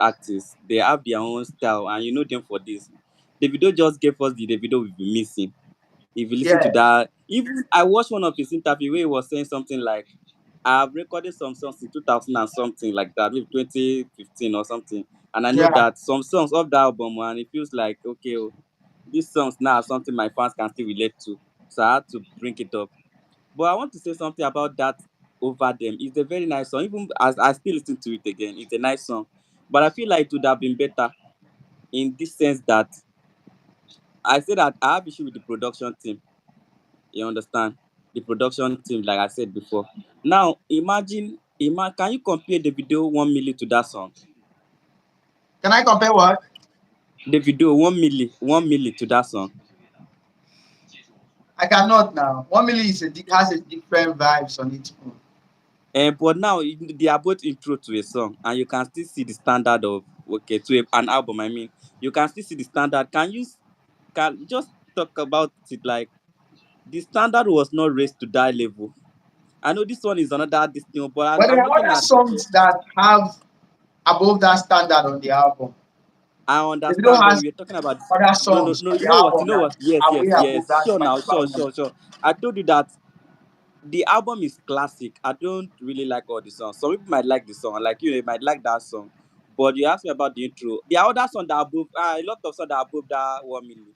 artists, they have their own style, and you know them for this. Davido just gave us the Davido we've been missing. If you listen to Yeah, that, even I watched one of his interview where he was saying something like, "I've recorded some songs in 2000 and something like that, maybe 2015 or something, and I know yeah. that some songs of that album, and it feels like okay, oh, these songs now are something my fans can still relate to, so I had to bring it up." But I want to say something about that over them. It's a very nice song. Even as I still listen to it again, it's a nice song. But I feel like it would have been better in this sense that I say that I have issue with the production team. You understand? The production team, like I said before. Now can you compare the video 1 million to that song? Can I compare what? The video 1 million to that song. I cannot now. 1 million has a different vibes on its own. But now they are both intro to a song, and you can still see the standard of okay an album. I mean, you can still see the standard. Can just talk about it like the standard was not raised to that level. I know this one is another this thing, but But there I'm are looking other at okay. songs that have above that standard on the album. I Davido understand, but has we're talking about other no, no, songs no. on You the know what? You album know that what? Yes, are yes, way yes. above that Sure, now, particular sure, one. sure, sure. I told you that the album is classic. I don't really like all the songs. Some people might like the song, like you might like that song. But you asked me about the intro. There are other songs that are above, a lot of songs that are above that 1 million.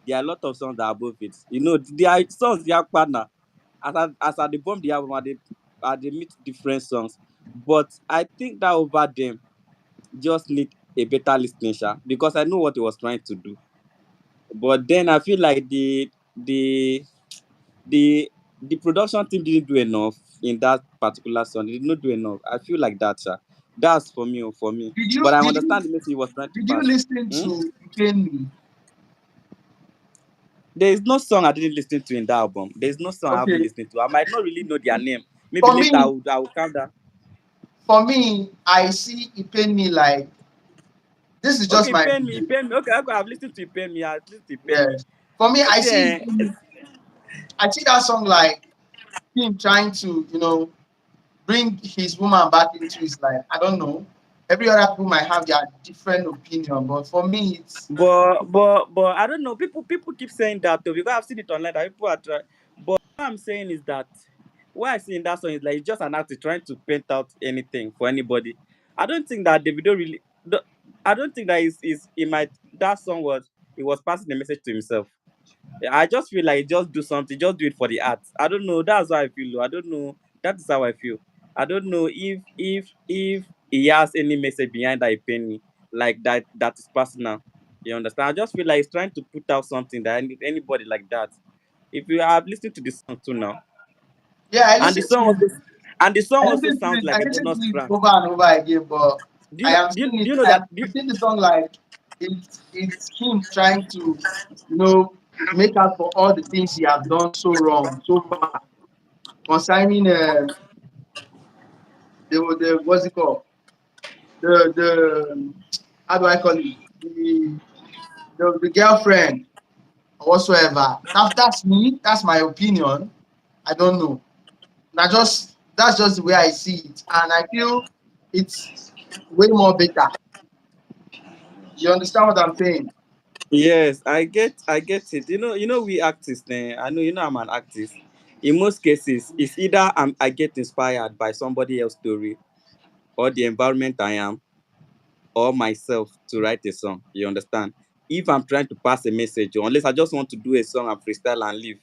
There are a lot of songs that are above it. You know, there are songs they are partner. As I they bomb the album, they meet different songs. But I think that over them just need a better listening, sha, because I know what he was trying to do. But then I feel like the the production team didn't do enough in that particular song. They did not do enough. I feel like that, sha. That's for me, for me. Did you But I did you understand the message he was trying to did you pass. listen Hmm? to Pain Me? There is no song I didn't listen to in that album. There is no song I haven't Okay. listened to. I might not really know their name. Maybe For later me, I will calm down. I see it pain me like this is just Okay, my pay me, view. pay me. Okay, okay, I've listened to pay me. I've listened to pay me. Yes. For me, See, eh, I see that song like him trying to, bring his woman back into his life. I don't know. Every other people might have their different opinion, but for me, it's but I don't know. People keep saying that though because I've seen it online that people are trying. But what I'm saying is that what I see in that song is like it's just an artist trying to paint out anything for anybody. I don't think that Davido really. I don't think that is he might that song was he was passing a message to himself. Yeah, I just feel like just do something, just do it for the art. I don't know. That's how I feel. I don't know. That is how I feel. I don't know if he has any message behind that he pain me like that is personal. You understand? I just feel like he's trying to put out something that anybody like that. If you have listened to the song too now, yeah. and the song also I listened to sounds it. I like a listened to bonus it track. over and over again, but I am seeing Do it. you know I that? am I'm seeing the song like it's him trying to, you know, make up for all the things he has done so wrong so far concerning the what's it called the how do I call it the girlfriend or whatsoever. That's me. That's my opinion. I don't know. That's just the way I see it, and I feel it's way more better. You understand what I'm saying? Yes, I get it. We artists. I know I'm an artist. In most cases, it's either I get inspired by somebody else's story or the environment I am or myself to write a song. You understand? If I'm trying to pass a message, or unless I just want to do a song and freestyle and leave.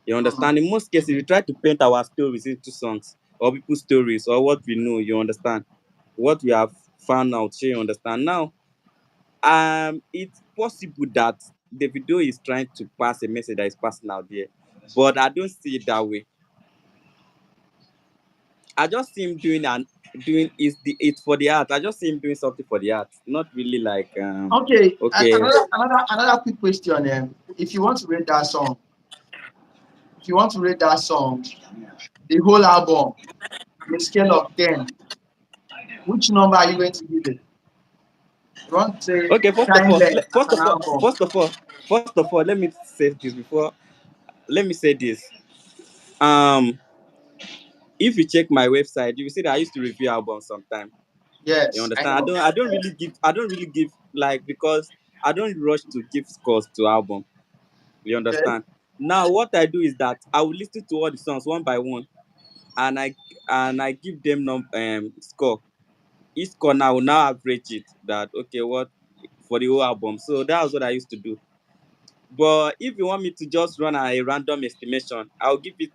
You Hmm. understand? In most cases, we try to paint our stories into songs or people's stories or what we know. You understand? What we have found out. You understand? Now, it's possible that the video is trying to pass a message that is passing out there, but I don't see it that way. I just see him doing is the it's for the art. I just see him doing something for the art, not really like Okay, okay. another quick question. If you want to rate that song, if you want to rate that song, the whole album, on a scale of 10, which number are you going to give it? You want to say Okay, timeless as an album? first of all, let me say this before. Let me say this. Um, if you check my website, you will see that I used to review albums sometime. You Yes, I understand? know. I don't really give like because I don't rush to give scores to album. You Okay. understand? Now what I do is that I will listen to all the songs one by one, and I give them score. Each score now will now average it that okay what for the whole album. So that was what I used to do. But if you want me to just run a random estimation, I'll give it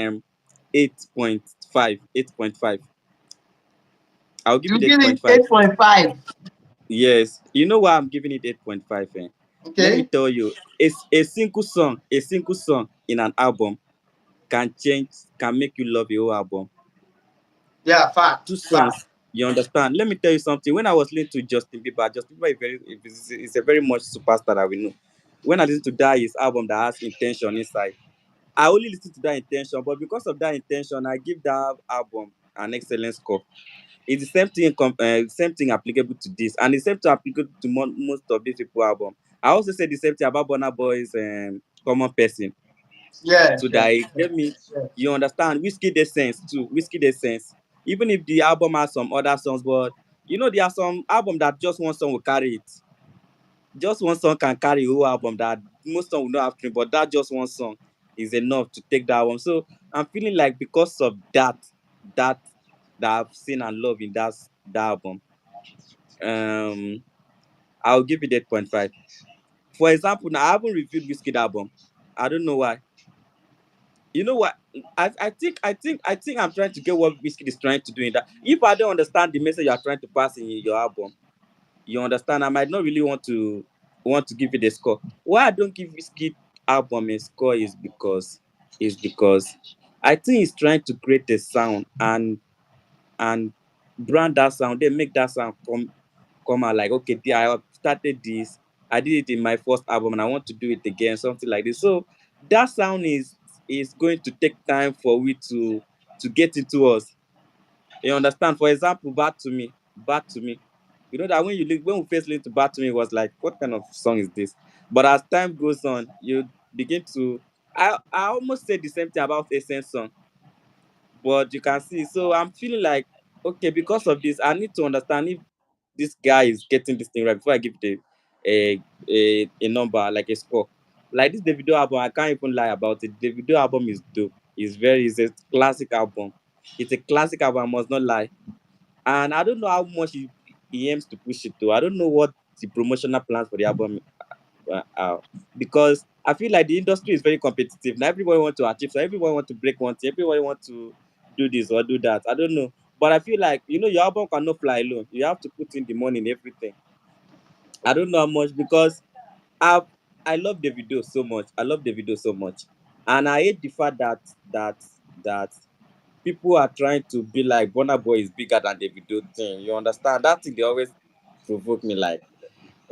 um 8.5. 8.5. I'll give You it give it 8.5. 8.5. Yes. You know why I'm giving it 8.5? Eh? Let me Okay. tell you, a single song in an album can change, can make you love a whole album. Yeah, fact. Two Fact. songs, you understand? Let me tell you something. When I was listening to Justin Bieber is a very much superstar that we know. When I listen to that his album that has intention inside, I only listen to that intention, but because of that intention, I give that album an excellent score. It's the same thing applicable to this, and the same thing applicable to most of these people album. I also say the same thing about Burna Boy's Common Person. Yes, So yes, that it yes, gave me, yes. you understand, Whiskey the sense too. Whiskey the sense. Even if the album has some other songs, but you know there are some album that just one song will carry it. Just one song can carry a whole album that most song will not have stream, but that just one song is enough to take that album. So I'm feeling like because of that that I've seen and love in that album, um, I'll give it 8.5. For example, now I haven't reviewed Whiskey album. I don't know why. You know what? I think I'm trying to get what Whiskey is trying to do in that. If I don't understand the message you are trying to pass in your album, you understand, I might not really want to give it a score. Why I don't give Whiskey album a score is because I think he's trying to create a sound and brand that sound, then make that sound come out like okay, I started this, I did it in my first album and I want to do it again, something like this. So that sound is going to take time for we to get into us. You understand? For example, Bad to Me. You know that when we first listened to Bad to Me, it was like, what kind of song is this? But as time goes on, you begin to. I almost said the same thing about Essence song, but you can see. So I'm feeling like okay, because of this, I need to understand if this guy is getting this thing right before I give it a number like a score. Like this Davido album, I can't even lie about it. Davido album is dope. It's a classic album. It's a classic album. I must not lie. And I don't know how much he aims to push it to. I don't know what the promotional plans for the album are, because I feel like the industry is very competitive. Now everybody wants to achieve, so everybody wants to break one thing, everybody wants to do this or do that. I don't know. But I feel like your album cannot fly alone. You have to put in the money in everything. I don't know how much because I I love the video so much. I love the video so much. And I hate the fact that that people are trying to be like Burna Boy is bigger than the video thing. You understand? That thing they always provoke me like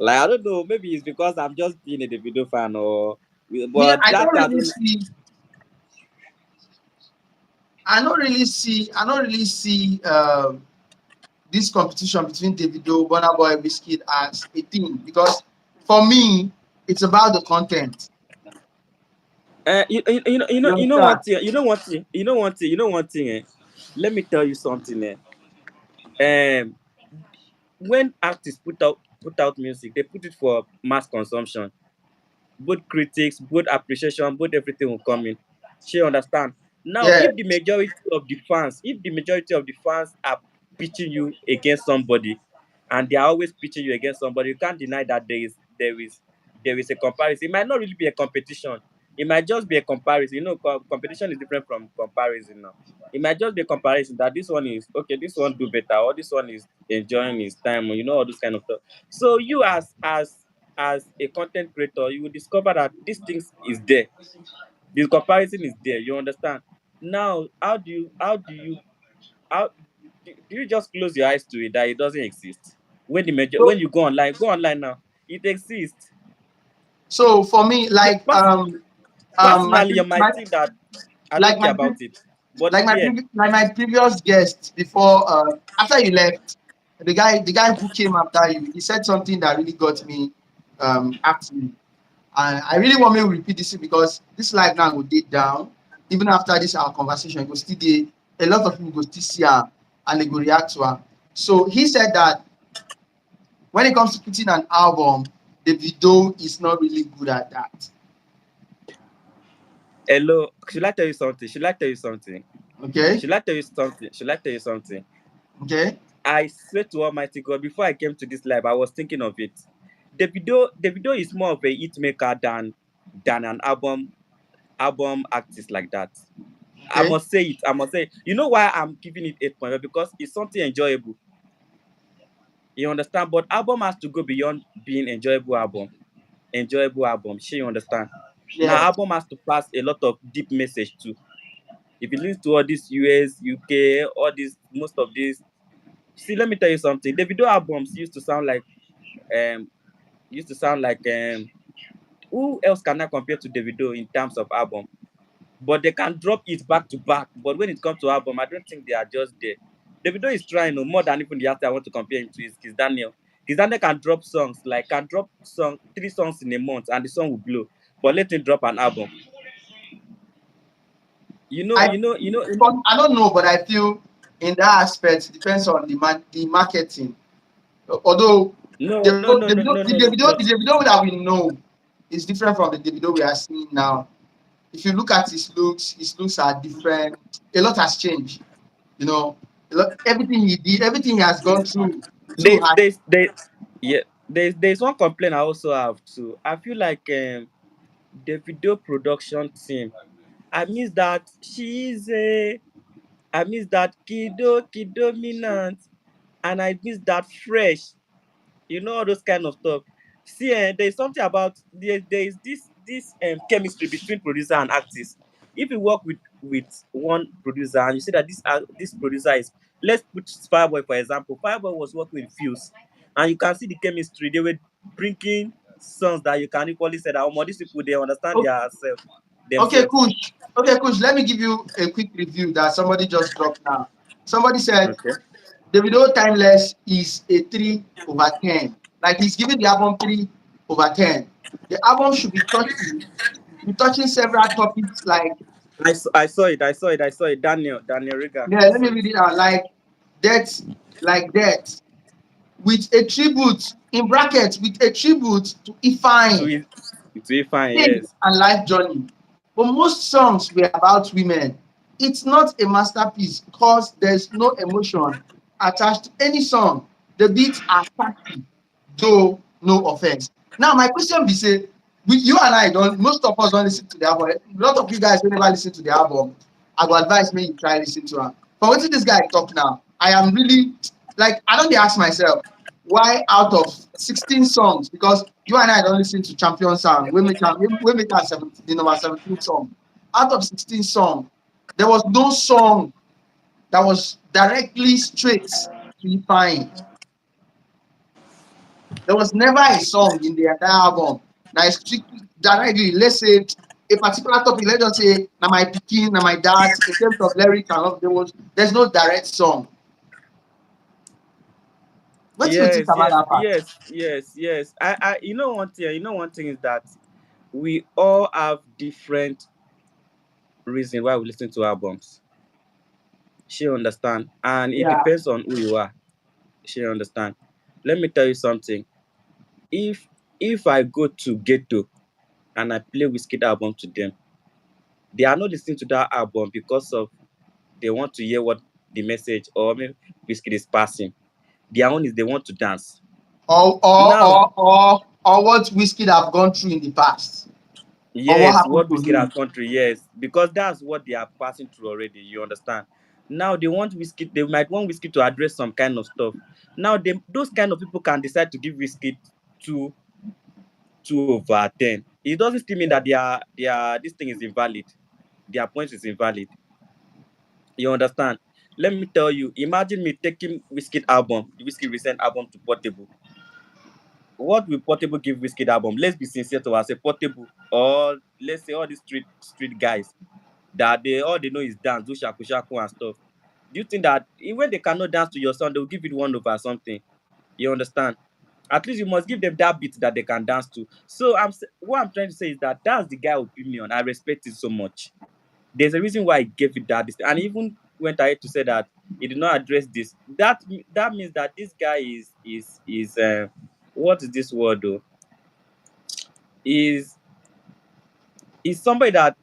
I don't know, maybe it's because I'm just being a Davido fan or Me, but that I don't I don't really see this competition between Davido, Burna Boy, Wizkid as a thing because for me, it's about the content. You you know one understand? thing, you know one thing, let me tell you something, when artists put out music, they put it for mass consumption. Both critics, both appreciation, both everything will come in. She understand. Now, Yeah. if the majority of the fans are pitching you against somebody, and they are always pitching you against somebody, you can't deny that there is a comparison. It might not really be a competition. It might just be a comparison. Competition is different from comparison now. It might just be a comparison that this one is okay, this one do better, or this one is enjoying his time, or all those kind of stuff. So you as a content creator, you will discover that this thing is there. The comparison is there. You understand? Now, how do you just close your eyes to it that it doesn't exist? So, When you go online now, it exists. so for me, You, my personally, you pre- might think that I like don't care my about pre- it, but it's there. like my previous guest before after you left, the guy who came after you, he said something that really got me actually. And I really want me to repeat this because this life now will date down. Even after this our conversation, it go still dey. A lot of people go still see her and they go react to her. So he said that when it comes to putting an album, the video is not really good at that. Hello, should I tell you something? Should I tell you something? Okay, Should I tell you something? Should I tell you something? okay, I swear to Almighty God, before I came to this live, I was thinking of it. The video is more of a hit maker than an album artist like that. I okay. must say it. I must say it. You know why I'm giving it 8.5? Because it's something enjoyable. You understand? But album has to go beyond being enjoyable album. Enjoyable album. Sure, you understand? Now Yes. album has to pass a lot of deep message too. If you listen to all this US, UK, all this most of this. See, let me tell you something. The video albums um used to sound like who else can I compare to Davido in terms of album? But they can drop it back to back. But when it comes to album, I don't think they are just there. Davido is trying no more than even the artist I want to compare him to is Kiss Daniel. Kiss Daniel can drop songs, like can drop 3 songs in a month and the song will blow. But let him drop an album. You know, I you know, you know, you know. but I don't know, but I feel in that aspect it depends on the marketing. Although No, no, no, no, no, no, no, no. The Davido that we know is different from the Davido we are seeing now. If you look at his looks are different. A lot has changed. You know, everything he did, everything he has gone through There's has. there's there yeah, there's one complaint I also have too. I feel like the video production team. I miss that she's a I miss that dominant, and I miss that fresh. You know all those kind of stuff. See, there's something about there is this chemistry between producer and artist. If you work with one producer and you see that this producer is, let's put Fireboy for example. Fireboy was working with Fuse, and you can see the chemistry. They were bringing songs that you can equally say that these people they understand Oh, their self okay, themselves. Kush. Okay, Kush. Let me give you a quick review that somebody just dropped now. Somebody said Okay. Davido Timeless is a 3/10. Like he's giving the album 3/10. The album should be touching several topics like, I saw it. I saw it. I saw it. Daniel Riga. yeah, I let saw me it. read it out. Death, like death, with a tribute in brackets with a tribute to To Ifeanyi, it, to fine. faith Yes. and life journey. But most songs were about women. It's not a masterpiece because there's no emotion attached to any song. The beats are catchy, though no offense. Now, my question be say, you and I don't, most of us don't listen to the album. A lot of you guys will never listen to the album. I go advise me you try listen to am. But wetin this guy talk now, I am really like I don dey ask myself why out of 16 songs, because you and I don't listen to champion sound wey make am the number 17 song. Out of 16 songs, there was no song that was directly straight to Ifeanyi. There was never a song in the entire album that is strictly directly, let's say a particular topic, let's just say na my pikin, na my dad, in terms of lyrics and all, there's no direct song. Wetin you think Yes, about yes, that part? yes, yes, yes. You know one thing. You know one thing is that we all have different reason why we listen to albums. She understand, and it Yeah. depends on who you are. She understand. Let me tell you something. If if I go to Ghetto and I play Whiskey album to them, they are not listening to that album because of they want to hear what the message or maybe Whiskey is passing. Their own is they want to dance. Now, Or what Whiskey have gone through in the past, or what yes, happened what to Whiskey has him. country, yes, because that's what they are passing through already. You understand? Now they want Whiskey. They might want Whiskey to address some kind of stuff. Now those kind of people can decide to give Whiskey two 2/10. It doesn't still mean that their this thing is invalid. Their point is invalid. You understand? Let me tell you. Imagine me taking Whiskey album, the Whiskey recent album to Portable. What will Portable give Whiskey album? Let's be sincere to ourselves. Portable, or let's say all these street guys that they all they know is dance, do shaku shaku and stuff. Do you think that when they cannot dance to your song, they'll give it 1 over something? You understand? At least you must give them that beat that they can dance to. So what I'm trying to say is that that's the guy opinion. I respect it so much. There's a reason why I gave it that, and even went ahead to say that he did not address this, that means that this guy is what is this word though? Is somebody that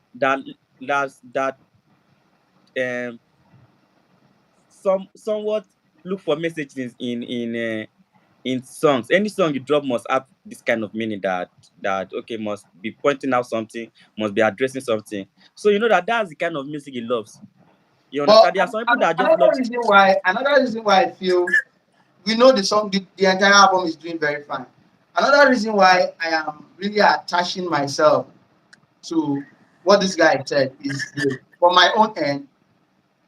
um somewhat look for messages in songs. Any song you drop must have this kind of meaning that okay, must be pointing out something, must be addressing something. So you know that that's the kind of music he loves. You But understand? There are some people that just another love. reason why, I feel we know the song, the entire album is doing very fine. Another reason why I am really attaching myself to what this guy said is this. From my own end,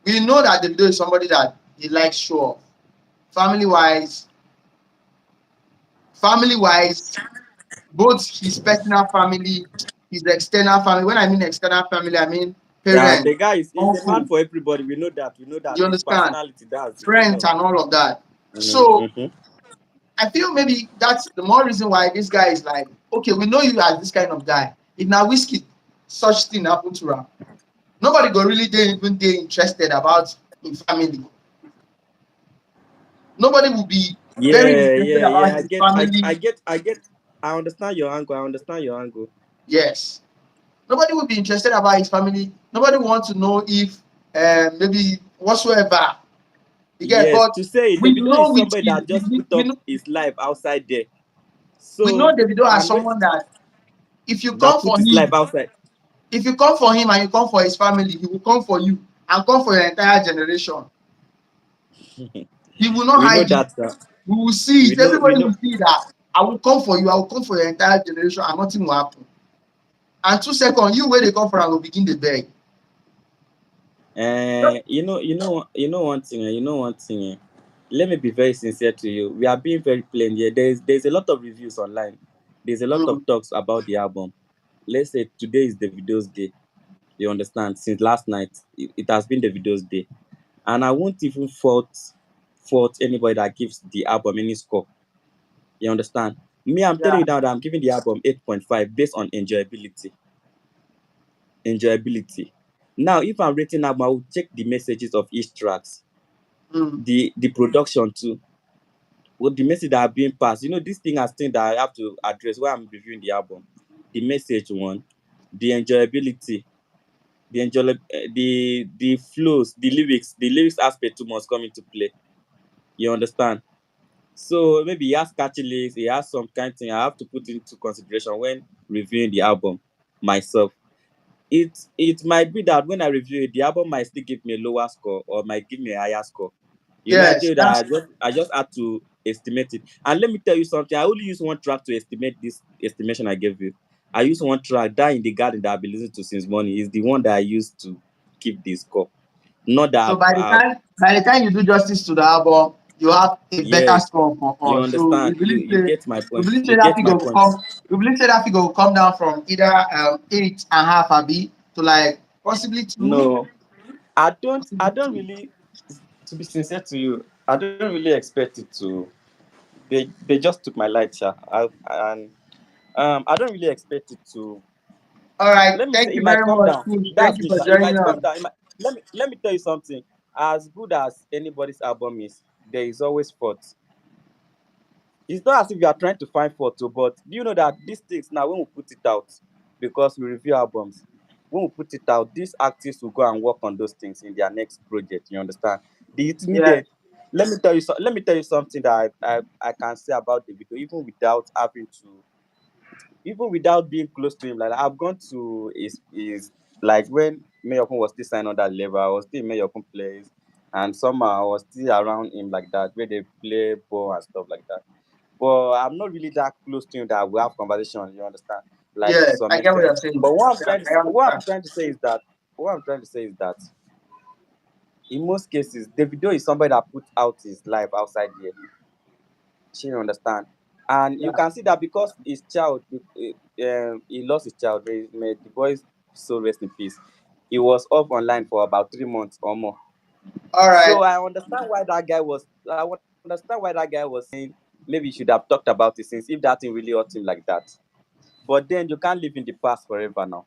we know that Davido is somebody that he likes show off. Family wise, family wise, both his personal family, his external family. When I mean external family, I mean Yeah, parents, the guy is a man uncle. for everybody. We know that. We know that You his understand? personality. That's it. We Friends know. and all of that. Mm-hmm, So mm-hmm. I feel maybe that's the more reason why this guy is like, okay, we know you as this kind of guy. If now whiskey such thing happen to him, nobody go really dey even dey interested about in family. Nobody will be very Yeah, interested yeah, yeah. about his family. I get. I understand your angle. I understand your angle. Yes. Nobody will be interested about his family. Nobody wants to know if maybe whatsoever. You get, Yes, but to say we Davido is know which somebody is that just put up his life outside there. we know So Davido as and wait, someone that if you come that for put his life him, outside. if you come for him and you come for his family, he will come for you and come for your entire generation. He will not We know hide it. that. We will see We it. know. We Everybody know. will see that I will come for you, I will come for your entire generation, and nothing will happen. And 2 seconds, you where they come from will begin the beg. You know one thing. You know one thing. Let me be very sincere to you. We are being very plain here. There's a lot of reviews online. There's a lot Mm, of talks about the album. Let's say today is the video's day. You understand? Since last night, it has been the video's day, and I won't even fault anybody that gives the album any score. You understand? Me, I'm telling yeah. you now that I'm giving the album 8.5 based on enjoyability. Enjoyability. Now, if I'm rating album, I will check the messages of each tracks, Mm, the production too, with the message that are being passed. You know, this thing has things that I have to address while I'm reviewing the album. The message one, the enjoyability, the flows, the lyrics aspect too must come into play. You understand? So maybe he has catchy lyrics, he has some kind thing I have to put into consideration when reviewing the album myself. It might be that when I review it, the album might still give me a lower score or might give me a higher score. You know, I tell yes, you that that's I just had to estimate it. And let me tell you something. I only use one track to estimate this estimation I gave you. I use one track that in the garden that I've been listening to since morning is the one that I used to keep the score. Not so that by the time you do justice to the album, you have a better yes, score for you us. So understand. You get my we point. believe say You that get my figure will point. come we believe say that figure will come down from either 8.5 abi to like possibly 2. No, I don't really, to be sincere to you, I don't really expect it to. They just took my light, yeah. And I don't really expect it to. All right, Let me say thank it you might very come much, down. Coach. Thank That's you me, for sha. It joining might come us. down. Let me tell you something. As good as anybody's album is, there is always fault. It's not as if you are trying to find fault, too, but do you know that these things now when we put it out, because we review albums, when we put it out, these artists will go and work on those things in their next project. You understand? It's Yeah, needed. Let me tell you something that I can say about Davido, even without being close to him. Like I've gone to his like when Mayokun was still signed on that level, I was still in Mayokun place, and somehow I was still around him like that, where they play ball and stuff like that. But I'm not really that close to him that we have conversation. You understand? Like to yeah, some I get what extent. you're saying. But Yeah, I what I'm understand. trying to say is that in most cases, Davido is somebody that put out his life outside here. You understand? And you Yeah. can see that because his child, he lost his child. May the boy's soul rest in peace. He was off online for about 3 months or more. All right. So I understand why that guy was. I understand why that guy was saying maybe he should have talked about it since if that thing really hurt him like that. But then you can't live in the past forever now.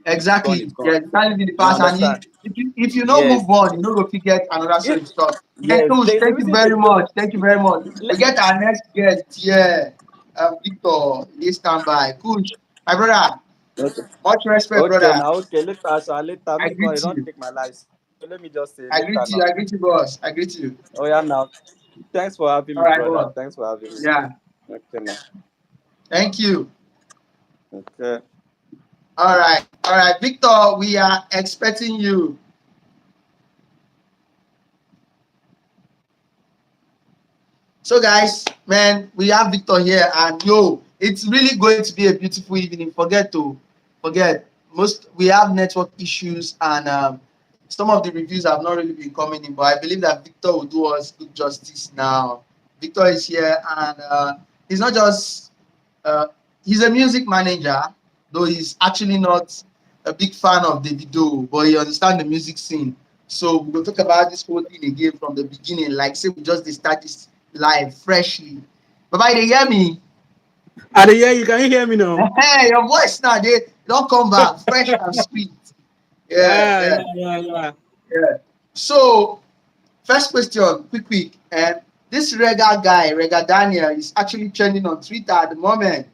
If it's gone, Exactly. it's gone. Yeah, you can't live in the You past. And understand? if you don't Yes. move on, you don't go forget another If, same stuff. Yeah, yes. Tush, There's a thank you reason very Davido. much. Thank you very much. We Le- get our next guest here. Victor, please stand by. Kush, my brother, Okay. much respect, Okay, brother. now okay, later, sha, later. I Make greet you don't you. take my life. So let me just say I later greet you. now. I greet you, boss. I greet you. Oh yeah, now. Thanks for having All me, right, brother. boss. Thanks for having me. Yeah. Okay, now. Thank you. Okay. All right. All right, Victor, we are expecting you. So, guys, man, we have Victor here, and yo, it's really going to be a beautiful evening. Forget most we have network issues, and some of the reviews have not really been coming in, but I believe that Victor will do us good justice now. Victor is here, and he's not just uh, he's a music manager, though he's actually not a big fan of Davido, but he understands the music scene. So we will talk about this whole thing again from the beginning, like say we just start this live freshly. Baba, you hear me? I dey hear you. Can you hear me now? Hey, your voice now, they don't come back fresh and sweet. Yeah, Yeah, yeah, yeah. yeah. So, first question, quick. And this Rega guy, Rega Daniel, is actually trending on Twitter at the moment.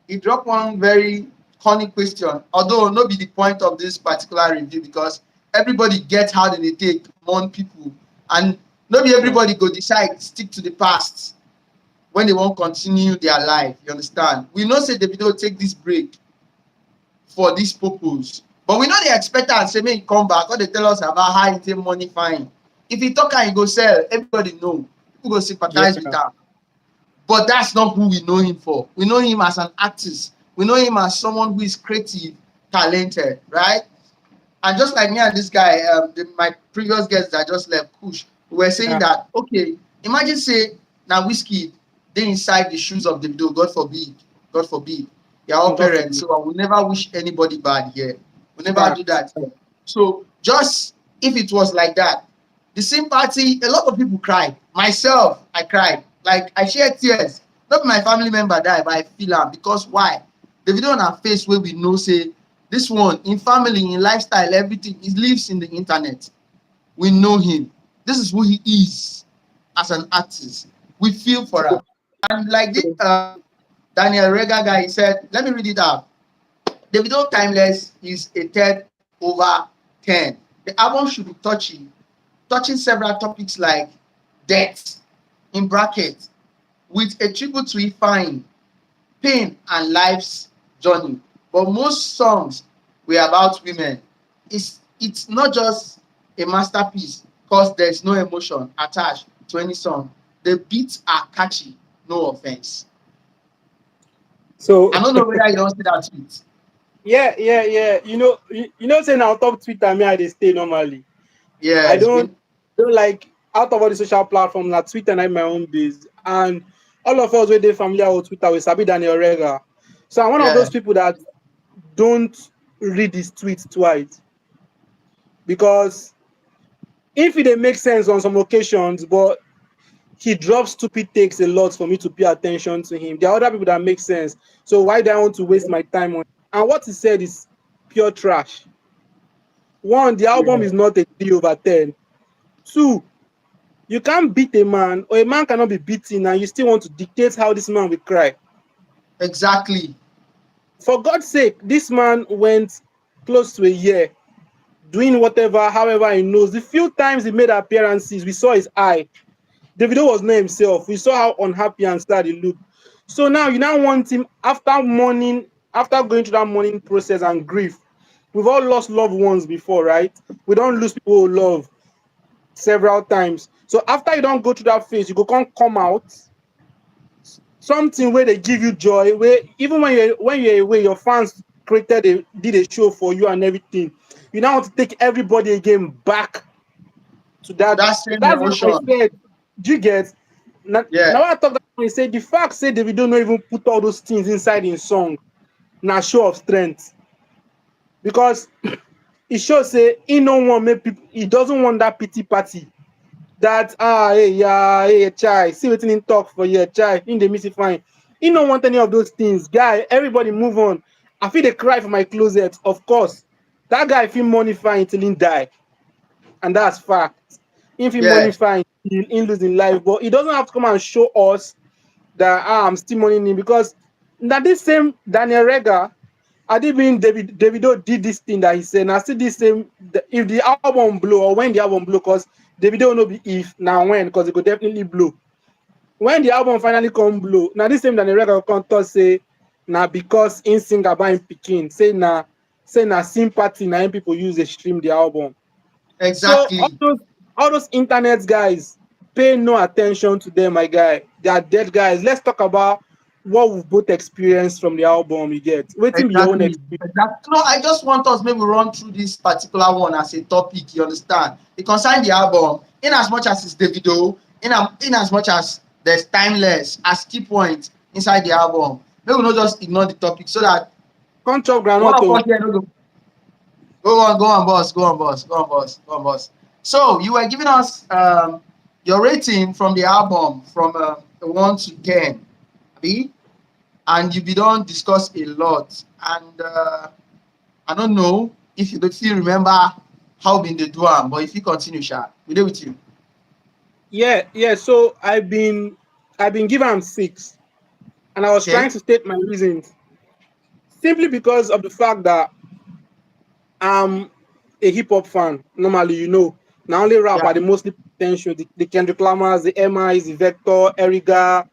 He dropped one very funny question, although not be the point of this particular review because everybody gets how they take mourn people, and not be Hmm. everybody go decide stick to the past when they won't continue their life. You understand? We know say Davido take this break for this purpose, but we know they expect am say make e come back or they tell us about how he take money fine. If he talk am he go sell, everybody know, people go Yeah. sympathize with am. But that's not who we know him for. We know him as an artist. We know him as someone who is creative, talented, right? And just like me and this guy, my previous guest that just left, Kush, we were saying Yeah. that, okay, imagine say now whiskey they inside the shoes of Davido, God forbid. They are all God parents, forbid. so I will never wish anybody bad here. We never do Fact. that here. So just if it was like that, the same party, a lot of people cried. Myself, I cried. Like I shed tears. Not my family member die, but I feel am because why? Davido on our face where we know say this one in family, in lifestyle, everything, he lives in the internet. We know him. This is who he is as an artist. We feel for So, him. And like this so Daniel Rega guy, he said, let me read it out. Davido Timeless is a third over 10. The album should be touching several topics like death, in brackets, with a tribute to Ifeanyi, pain and life's journey. But most songs were about women. It's not just a masterpiece because there's no emotion attached to any song. The beats are catchy, no offense. so I don't know whether you don't see that tweet. yeah. Say now on top Twitter, me I dey stay normally. I Yes, don't like out of all the social platforms, na Twitter na my own base. And all of us wey dey familiar with Twitter, we sabi Daniel Rega. So I'm one of yeah, those people that don't read his tweets twice because if it dey make sense on some occasions, but he drops stupid takes a lot for me to pay attention to him. There are other people that make sense. So why do I want to waste my time on? And what he said is pure trash. One, the album yeah, is not a 3/10. Two, you can't beat a man, or a man cannot be beaten, and you still want to dictate how this man will cry. exactly. For God's sake, this man went close to a year doing whatever, however he knows. The few times he made appearances, we saw his eye. Davido was not himself. We saw how unhappy and sad he looked. So now you now want him after mourning, after going through that mourning process and grief. We've all lost loved ones before, right? We don't lose people we love several times. So after you don't go through that phase, you go come out something where they give you joy. Where even when you're away, your fans did a show for you and everything. You now want to take everybody again back to To that. that same That's what I emotion. said. Do you get? Now Yeah, I talk that when say the fact say David don't even put all those things inside in song. Now show of strength because it shows say he no want make people. He doesn't want that pity party. That hey yeah hey chai see wetin him talk for here chai him dey miss it fine. He don't want any of those things, guy. Everybody move on. I feel they cry for my closet, of course. That guy feel money fine till he die, and that's fact. If he money Yeah, fine, he lose in life, but he doesn't have to come and show us that I'm still money him because now this same Daniel Rega, I did mean Davido did this thing that he said. Now still this same if the album blow or when the album blow, because Davido no be if now when because it could definitely blow. When the album finally come blow, now this same Daniel Rega come talk say now because in sing about him picking, say na sympathy now people use to stream the album. So exactly. all those internet guys, pay no attention to them, my guy. They are dead guys. Let's talk about what we've both experienced from the album. You get waiting be your own Exactly. experience. Exactly. No, I just want us maybe run through this particular one as a topic. You understand? It concerns the album. In as much as it's Davido, in as much as there's timeless as key point inside the album. Maybe we not just ignore the topic so that Control one of Granoto. us here no go go on, boss, go on, boss, go on, boss, go on, boss. So you were giving us your rating from the album from 1 to 10, abi? And you be don discuss a lot. And I don't know if you don't still remember how been dey do am, but if you continue, sha, we dey with you. Yeah. So I've been given am 6, and I was trying Okay. to state my reasons simply because of the fact that I'm a hip hop fan. Normally, not only rap, Yeah. I the mostly pay attention the Kendrick Lamars, the MIs, the Vector, Eriga,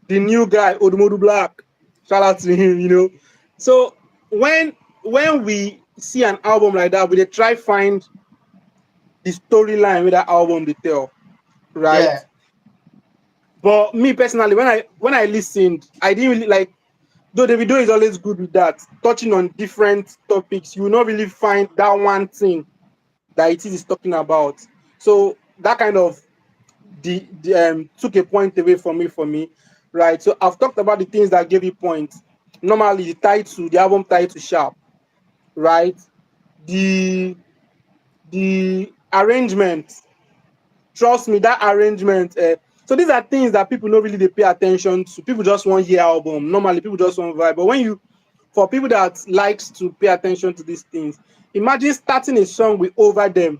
the new guy Odumodu Black. Shout out to him. So when when we see an album like that, we dey try find the storyline with that album they tell, right? Yeah. But me personally, when I listened, I didn't really like. Though the video is always good with that, touching on different topics, you will not really find that one thing that it is talking about. So that kind of took a point away from me right? So I've talked about the things that gave you points. Normally, the album title, sharp, right? The the arrangement, trust me, that arrangement. So these are things that people don't really they pay attention to. People just want hear album. Normally, people just want vibe. But for people that likes to pay attention to these things, imagine starting a song with over them.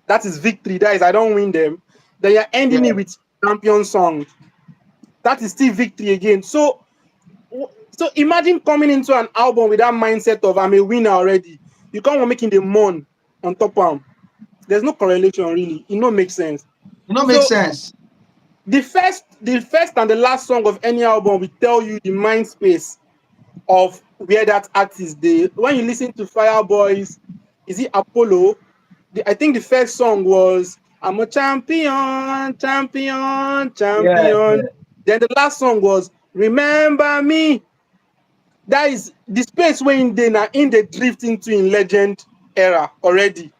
That is victory. That is I don't win them. Then you're ending Yeah. it with champion song. That is still victory again. So imagine coming into an album with that mindset of I'm a winner already. You can't want making the mourn on top of them. There's no correlation really. It don't make sense. E no make So sense. the first and the last song of any album will tell you the mind space of where that artist dey. When you listen to Fireboys, is it Apollo? I think the first song was I'm a champion, champion, Yeah. champion. Yeah. Then the last song was Remember Me. That is the space where in dey na in dey drift into in legend era already.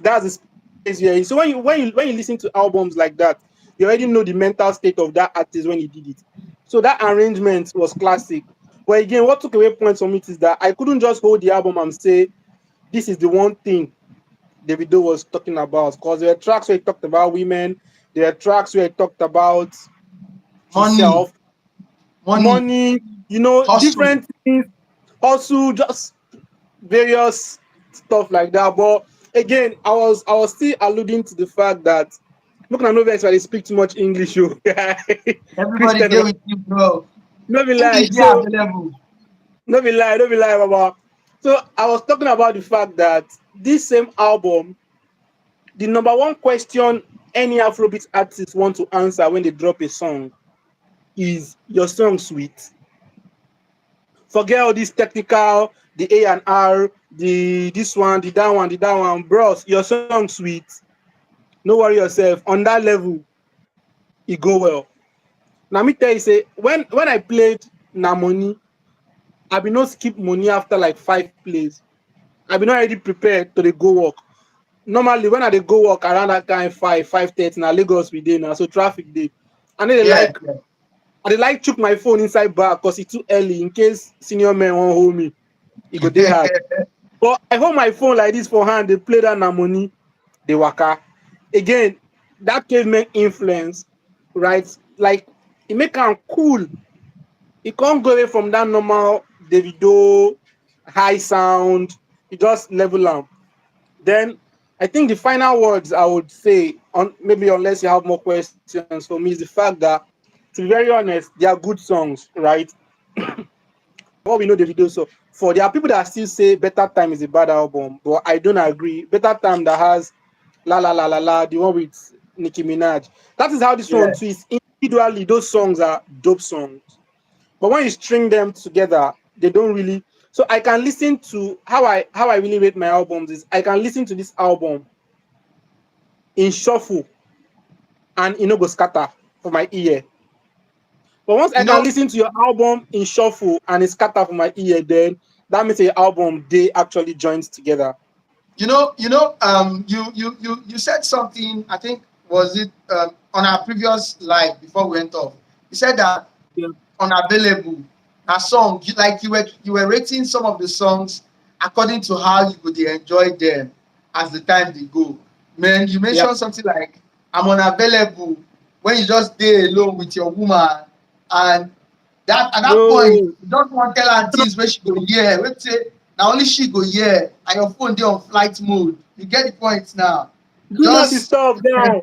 That's the space you're in. So when you listen to albums like that, you already know the mental state of that artist when he did it. So that arrangement was classic. But again, what took away points from it is that I couldn't just hold the album and say this is the one thing Davido was talking about. Because there are tracks where he talked about women, there are tracks where he talked about Money, himself, money, money, hustle. different things, also just various stuff like that. But again, I was still alluding to the fact that look at Novex where they speak too much English. Oh. Everybody Christian, dey with you, bro. no be lie. English dey So available. no be lie, Baba. So I was talking about the fact that this same album, the number one question any Afrobeat artist want to answer when they drop a song is your song sweet. Forget all this technical, the A&R, the this one, the that one, bros. Your song sweet. No worry yourself. On that level, it go well. Now me tell you, say when I played Na Money, I be not skip money after like 5 plays. I be not already prepared to dey go work. Normally when I dey go work around that kind 5:30 na Lagos we dey now, so traffic dey. I no dey Yeah. like Yeah. I dey like chook my phone inside bag because e too early in case senior men wan hold me. E go dey hard. But I hold my phone like this for hand, dey play that Na Money, dey waka. Again, that caveman influence, right? Like e make am cool. E can't go away from that normal Davido high sound. You just level them. Then I think the final words I would say, on maybe unless you have more questions for me, is the fact that, to be very honest, they are good songs, right? What we know the video so for there are people that still say Better Time is a bad album, but I don't agree. Better Time that has La La La La La, the one with Nicki Minaj. That is how this one Yeah. too is. Individually, those songs are dope songs. But when you string them together, they don't really. So I can listen to how I really rate my albums is I can listen to this album in shuffle and it no go scatter for my ear. But once I You can know, listen to your album in shuffle and it scatter for my ear, then that means your album they actually joins together. you said something. I think was it on our previous live before we went off. You said that Yeah. unavailable a song like you were rating some of the songs according to how you could enjoy them as the time they go. Man, you Yeah. mentioned something like I'm unavailable when you just stay alone with your woman, and that at that point No, you don't want to tell her things where she go hear. Wait say now only she go hear and your phone dey on flight mode. You get the point now. do not Just disturb now.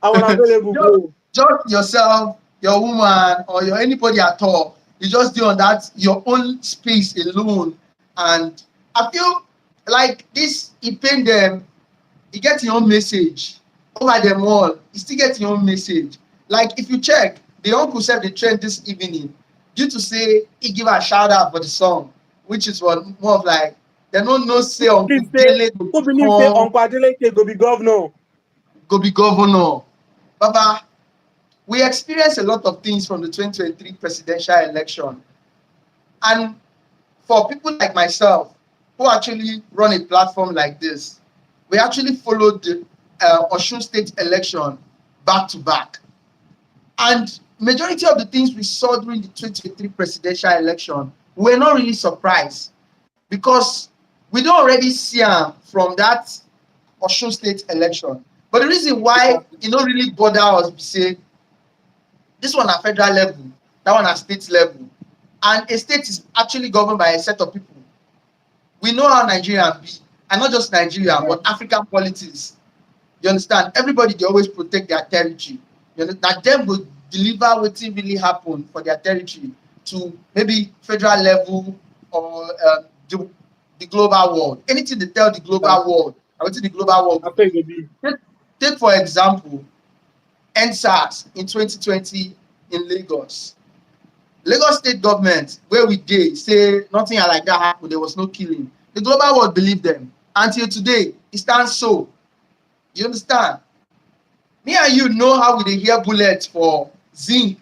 I'm unavailable, just bro. just yourself, your woman, or your anybody at all. You just do on that your own space alone. And I feel like this it pain them, you get your own message. Over them all, you still get your own message. Like if you check, the uncle said the trend this evening due to say he give a shout out for the song, which is what more of like they don't know say Uncle Believe say, Dele go who believe say become Uncle Adeleke go be governor? go be governor. Baba, we experienced a lot of things from the 2023 presidential election. And for people like myself, who actually run a platform like this, we actually followed the Osun State election back to back. And majority of the things we saw during the 2023 presidential election, we were not really surprised because we don't already see them from that Osun State election. But the reason why it don't really bother us be say this one at federal level, that one at state level. And a state is actually governed by a set of people. We know how Nigeria be, and not just Nigeria, Yeah. but African politics. You understand? Everybody they always protect their territory. You know, that them will deliver what really happen for their territory to maybe federal level or the global world. Anything they tell the global Yeah. world, I would say the global world I will think believe. it be. Take for example, NSAS in 2020 in Lagos. Lagos state government where we dey say nothing like that happen, there was no killing. The global world believe them. Until today, e stand so. You understand? Me and you know how we dey hear bullet for zinc.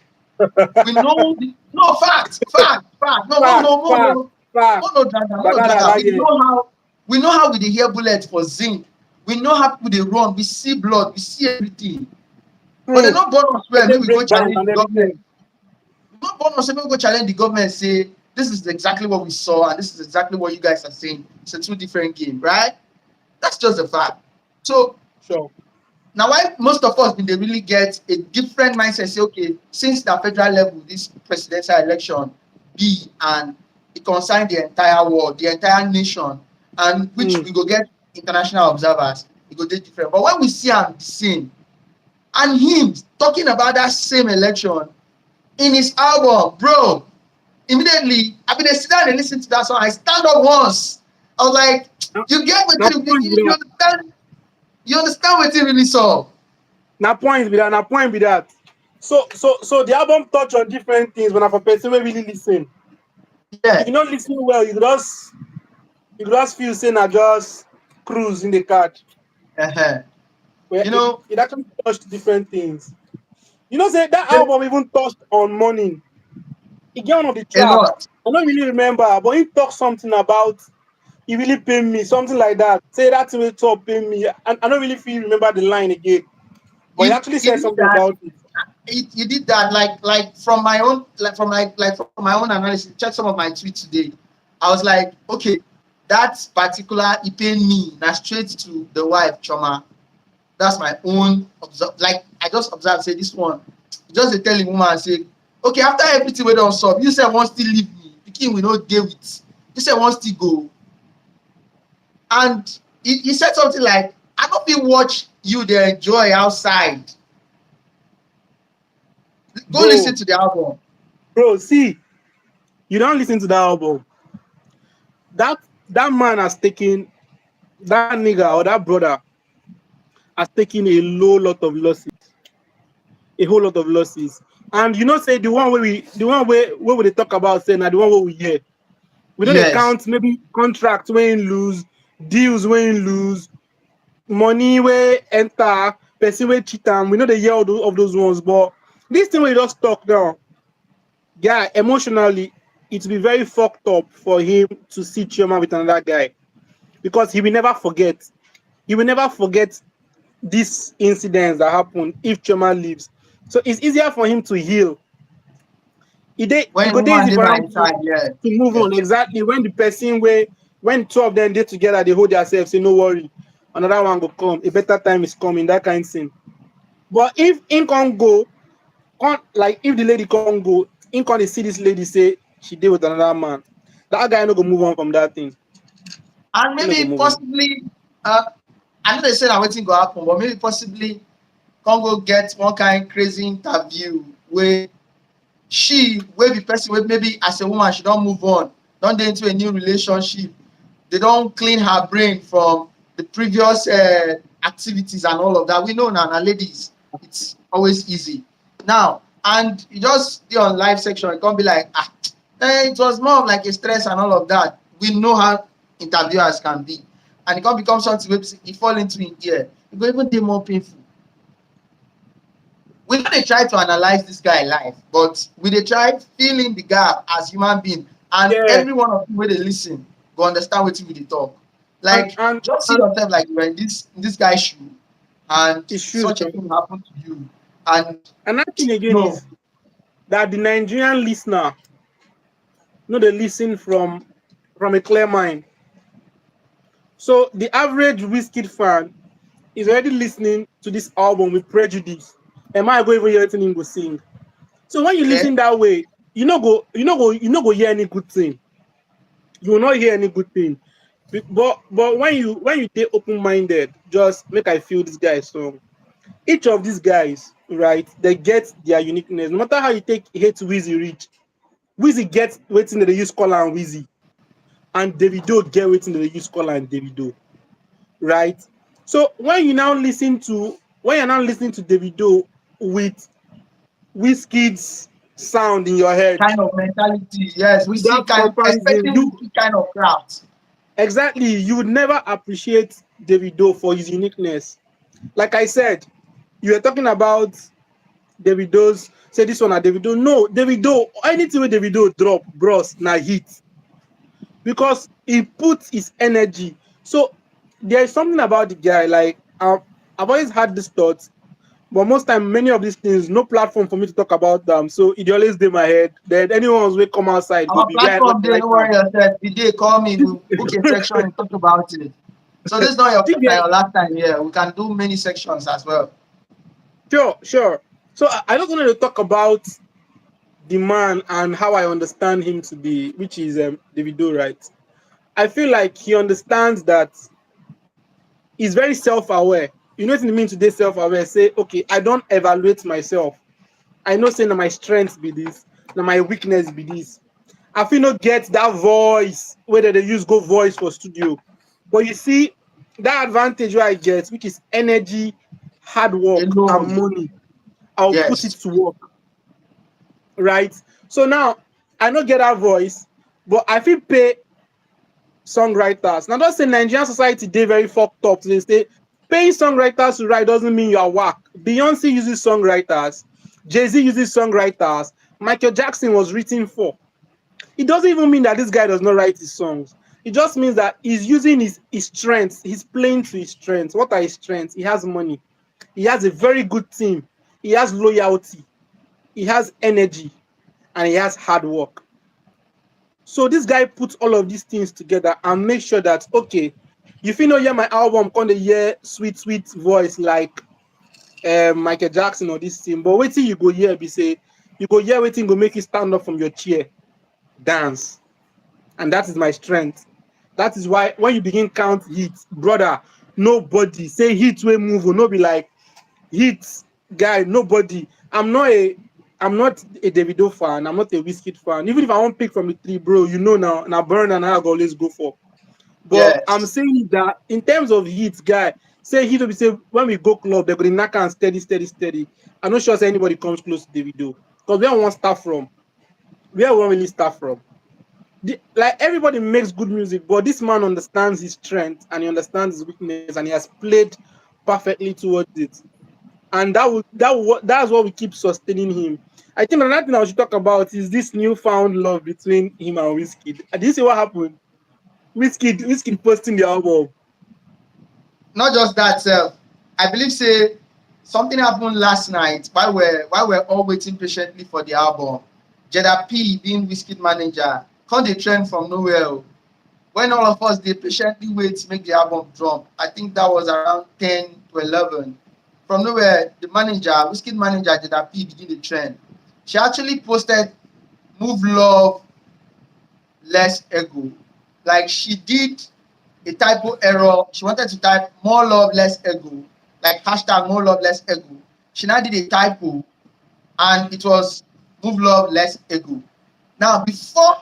We know no fact. No, Fact, fact, fact. more no Bagada drag am. that year. We know how we dey hear bullet for zinc. We know how people dey run. We see blood. We see everything. But they True. no born us They well. Make take we go break bank challenge and the government. everything. No born us. Make we go challenge the government. Say this is exactly what we saw, and this is exactly what you guys are saying. It's a two different game, right? That's just a fact. So Sure. now why most of us they really get a different mindset, say okay, since the federal level this presidential election be and it concern the entire world, the entire nation, and which Mm. we go get international observers, it go dey different. But when we see am the same and him talking about that same election in his album, bro, immediately I been dey sit down and listen to that song. I stand up once. I was like, Now, you get what now point be you that. understand? You understand what really saw? Now point be that. Now point be that. So the album touch on different things when I for person wey really listen. If Yeah. you not listen well, you just feel saying I just cruise in the card. Uh-huh. Where You it, know, it actually touched different things. You know, say that a album even touched on money. He get one of the track. lot. I don't really remember, but he talked something about he really paid me, something like that. Say that to me top pay me. I don't really feel remember the line again. But he actually You said did something that. about it. You did that like from my own from my own analysis. Check some of my tweets today. I was like, okay, that particular he paid me now straight to the wife Choma. That's my own like I just observe say this one. Just dey tell the woman say, okay, after everything we don solve, you say want still leave me. Pikin we no dey with. He said wants to go, and he said something like, "I don't feel watch you dey enjoy outside. Go listen Bro, to the album." bro, see, you don't listen to that album. That that man has taken that nigga or that brother has taken a low lot of losses, a whole lot of losses. And you know, say the one where we dey talk about saying na the one where we hear. We don't Yes, count maybe contracts when lose, deals when lose, money where enter, person where cheat am. We know the year of those ones, but this thing we just talk now, yeah, emotionally, it will be very fucked up for him to see Chioma with another guy because he will never forget. He will never forget these incidents that happen if Chioma leaves. So it's easier for him to heal. when It a go dey woman easy dey for by am his side, yeah, to move yeah. on exactly when the person where when two of them dey together they hold themselves say no worry another one go come a better time is coming that kind of thing. But if him can't go, can't like if the lady can't go, him can't see this lady say she did with another man. That guy no go move on from that thing. And He no go maybe move on. possibly, I know they say na wetin go happen, but maybe possibly Congo get one kind crazy interview where she wey be person wey maybe as a woman she don move on, don dey into a new relationship, they don clean her brain from the previous activities and all of that. We know now na ladies it's always easy now, and you just dey on live section e come be like it was more of like a stress and all of that. We know how interviewers can be, and e come become something wey e fall into im ear, e go even dey more painful. We no dey try to analyze this guy life, but we dey try fill in the gap as human being, and Yeah, every one of you wey dey lis ten go understand wetin we dey talk. and Like and just see and yourself like you are in this guy's shoe, and his shoes. such a thing happen to you, and Another thing again no, is that the Nigerian listener no dey listen from a clear mind. So the average whiskey fan is already listening to this album with prejudice. Am I going even hear anything he go sing? So when you okay. listen that way, you no go hear any good thing. You will not hear any good thing. But when you take open minded, just make I feel this guy's song. Each of these guys, right, they get their uniqueness. No matter how you take hate Wheezy reach, Wheezy gets waiting that they use color and Wheezy, and Davido get waiting that they use color and Davido, right? So when you're now listening to Davido with Wizkid's sound in your head Kind of mentality, yes, we see without kind, comparison, expecting we see kind of craft. exactly you would never appreciate Davido for his uniqueness. Like I said, you were talking about Davido's say this one at Davido. No, Davido, anything with Davido drop, bros, na hit because he puts his energy. So there is something about the guy. Like I've always had this thought, but most time many of these things, no platform for me to talk about them. So it always dey my head. Then anyone will come outside go Our be guy not platform dey, like no them. worry yourself. The day call me, we book a section and talk about it. So this is not your first and your last time here. We can do many sections as well. Sure, sure. So I just wanted to talk about the man and how I understand him to be, which is Davido, right? I feel like he understands that he's very self-aware. You know what it means to be self-aware? Say, okay, I don't evaluate myself. I know saying that my strength be this, that my weakness be this. I feel not get that voice, whether they use go voice for studio. But you see, that advantage where I get, which is energy, hard work, and Alone, money, I'll put it yes. to work, right? So now I don't get that voice, but I feel pay songwriters. Now, don't say Nigerian society they very fucked up. They say paying songwriters to write doesn't mean you are whack. Beyonce uses songwriters, Jay-Z uses songwriters, Michael Jackson was written for. It doesn't even mean that this guy does not write his songs. It just means that he's using his strengths. He's playing to his strengths. What are his strengths? He has money. He has a very good team. He has loyalty. He has energy. And he has hard work. So this guy puts all of these things together and make sure that okay, if you know hear my album, come the hear sweet, sweet voice like Michael Jackson or this thing. But wait till you go hear be say you go hear waiting go make you stand up from your chair, dance. and that is my strength. That is why when you begin count hits, brother, nobody say hits will move will not be like hits guy, nobody. I'm not a Davido fan, I'm not a Whiskey fan. Even if I want pick from the three, bro, you know now Burn and I go always go for. But I'm Yes. saying that in terms of hits, guy, say hit will be say when we go club, they're gonna knock and steady, steady, steady. I'm not sure say anybody comes close to Davido. Because where I want start from, where we want really start from. Like everybody makes good music, but this man understands his strength and he understands his weakness and he has played perfectly towards it. And that's what we keep sustaining him. I think another thing I should talk about is this newfound love between him and Whiskey. Did you see what happened? Whiskey posting the album. Not just that, I believe say something happened last night while we're all waiting patiently for the album. Jada P being Wizkid manager, come the trend from nowhere. Oh. When all of us they patiently wait to make the album drop, I think that was around 10 to 11. From nowhere, the manager, Wizkid manager Jada P begin the trend. She actually posted "Move Love, Less Ego." Like she did a typo error. She wanted to type "more love, less ego," like hashtag "more love, less ego." She now did a typo, and it was "move love, less ego." Now, before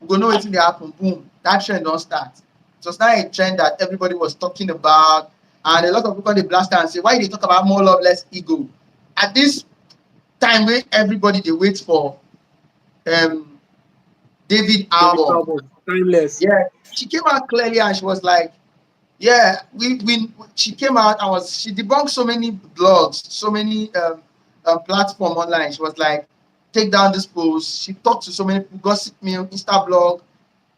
we go know wetin dey happen, boom, that trend don start. It was now a trend that everybody was talking about, and a lot of people dey blast am and say, "Why you dey talk about more love, less ego?" At this time wey everybody dey wait for um David David album, album, timeless. yeah, she came out clearly and she was like, yeah, we she came out and she debunked so many blogs, so many platform online. She was like, take down this post. She talked to so many people, gossip mail, Insta blog,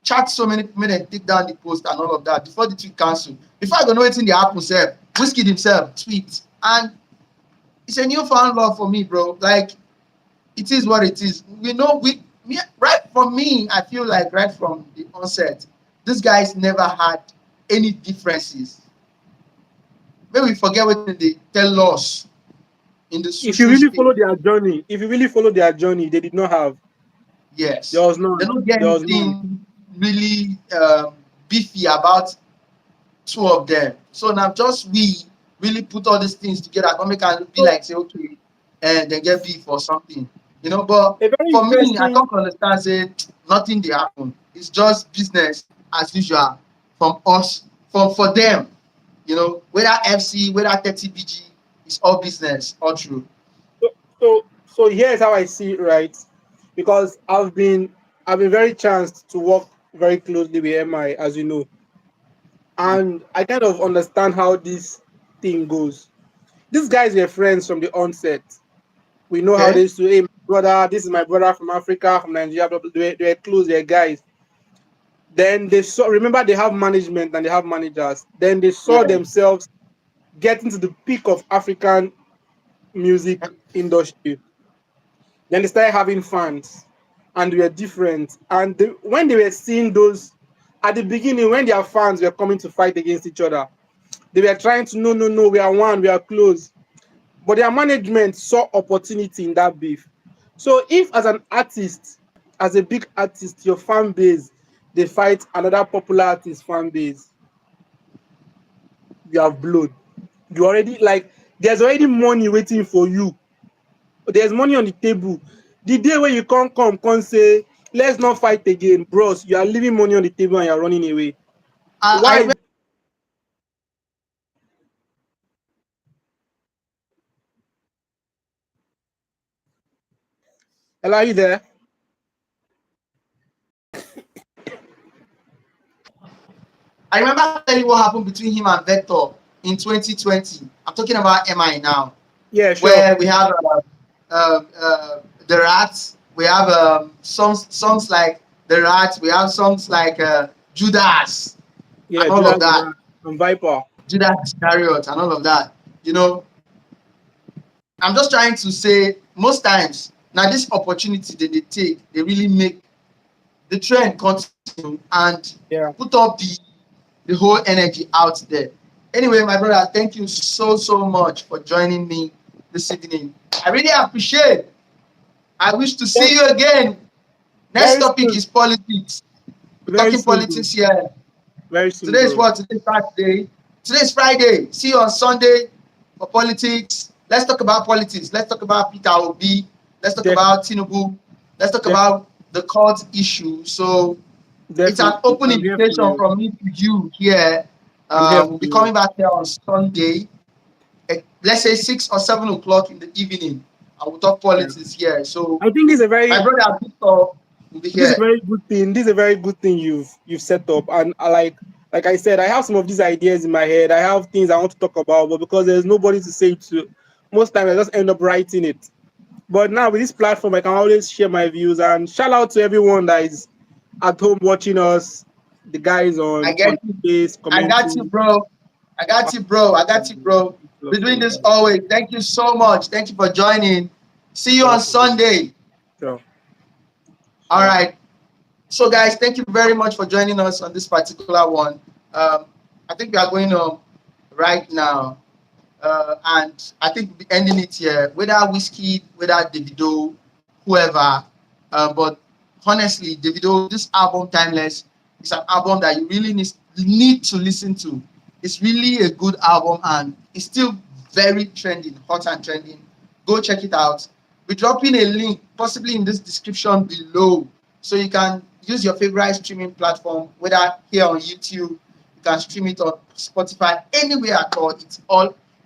chat so many people, made them take down the post and all of that before the tweet cancelled. Before I go know anything the happen self, Whiskey himself tweet. And it's a newfound love for me, bro. Like it is what it is. We know we me, right from me, I feel like right from the onset, these guys never had any differences. Maybe we forget what they tell us in the If you social really space. follow their journey, they did not have. There Yes. was They none. don't get There was none. anything really beefy about two of them. So now just we really put all these things together, come make and be So like say, okay, and then get beef or something. But a very for me, I interesting. come to understand say nothing they happen. It's just business as usual from us, from for them. Whether FC, whether 30 BG, it's all business, all true. So here's how I see it, right? Because I've been very chanced to work very closely with MI, as you know, and I kind of understand how this thing goes. These guys were friends from the onset. We know how they Okay? used to. Hey, my brother, this is my brother from Africa, from Nigeria. Blah, blah, they were close. They're guys. Then they saw. Remember, they have management and they have managers. Then they saw Yeah. themselves getting to the peak of African music industry. Then they started having fans, and they were different. And when they were seeing those at the beginning, when their fans were coming to fight against each other, they were trying to no, no, no, we are one, we are close. But their management saw opportunity in that beef. So if as an artist, as a big artist, your fan base they fight another popular artist fan base, you have blown. You already like there's already money waiting for you. There's money on the table. The day when you can't say, let's not fight again, bros, you are leaving money on the table and you're running away. I Why? remember Hello, are you there? I remember telling you what happened between him and Vector in 2020. I'm talking about MI now, Yeah, sure. where we have the Rats, we have songs like the Rats, we have songs like Judas Yeah, and all of Judas that, and Viper. Judas Iscariot and all of that. You know, I'm just trying to say most times now this opportunity that they take, they really make the trend continue and Yeah. put up the whole energy out there. Anyway, my brother, thank you so much for joining me this evening. I really appreciate. I wish to see Thank, you again. Next Very topic soon. is politics. We're Very talking soon, bro. politics here. Very soon, Today is bro. what? Today's Saturday. Today's Friday. See you on Sunday for politics. Let's talk about politics. Let's talk about Peter Obi. Let's talk about Definitely. Tinubu. Let's talk Definitely. about the court issue. So it's an Definitely. open I'm here for invitation you. from me to you here. I'm here We'll for be you. coming back here on Sunday. Let's say 6 or 7 o'clock in the evening. I will talk Yeah. politics here. So I think this is a my very brother Victor will be this is a here. very good thing. This is a very good thing you've set up. And I like I said, I have some of these ideas in my head. I have things I want to talk about, but because there's nobody to say it to, most times I just end up writing it. But now with this platform, I can always share my views and shout out to everyone that is at home watching us, the guys I on get you. space I got you, commenting. bro. I got you, bro. I got you, bro. We're doing this always. Thank you so much. Thank you for joining. See you on Sure, Sunday. sure, All sure. right. So, guys, thank you very much for joining us on this particular one. Um, I think we are going on right now. And I think we'll be ending it here, whether Whiskey, whether Davido, whoever. But honestly, Davido, this album, Timeless, is an album that you really need to listen to. It's really a good album and it's still very trending, hot and trending. Go check it out. We're dropping a link, possibly in this description below, so you can use your favorite streaming platform, whether here on YouTube, you can stream it on Spotify, anywhere at all.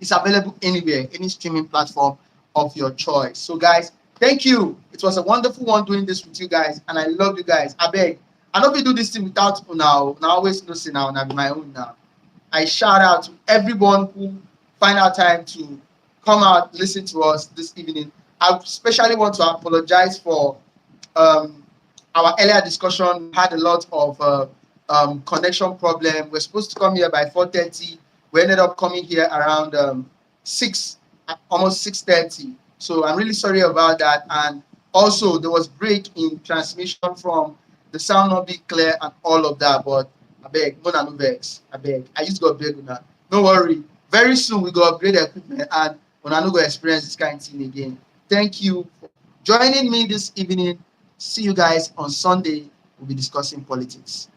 It's available anywhere, any streaming platform of your choice. So, guys, thank you. It was a wonderful one doing this with you guys, and I love you guys. I beg. I know we do this thing without now. Now always no say now, now be my own now. I shout out to everyone who find out time to come out listen to us this evening. I especially want to apologize for um, our earlier discussion. We had a lot of connection problem. We're supposed to come here by 4:30. We ended up coming here around 6, almost 6:30. So I'm really sorry about that. And also there was break in transmission from the sound not be clear and all of that. But I beg, no vex. I beg. I used to go beg una. No worry. Very soon we go upgrade the equipment and when I no go experience this kind of thing again. Thank you for joining me this evening. See you guys on Sunday. We'll be discussing politics.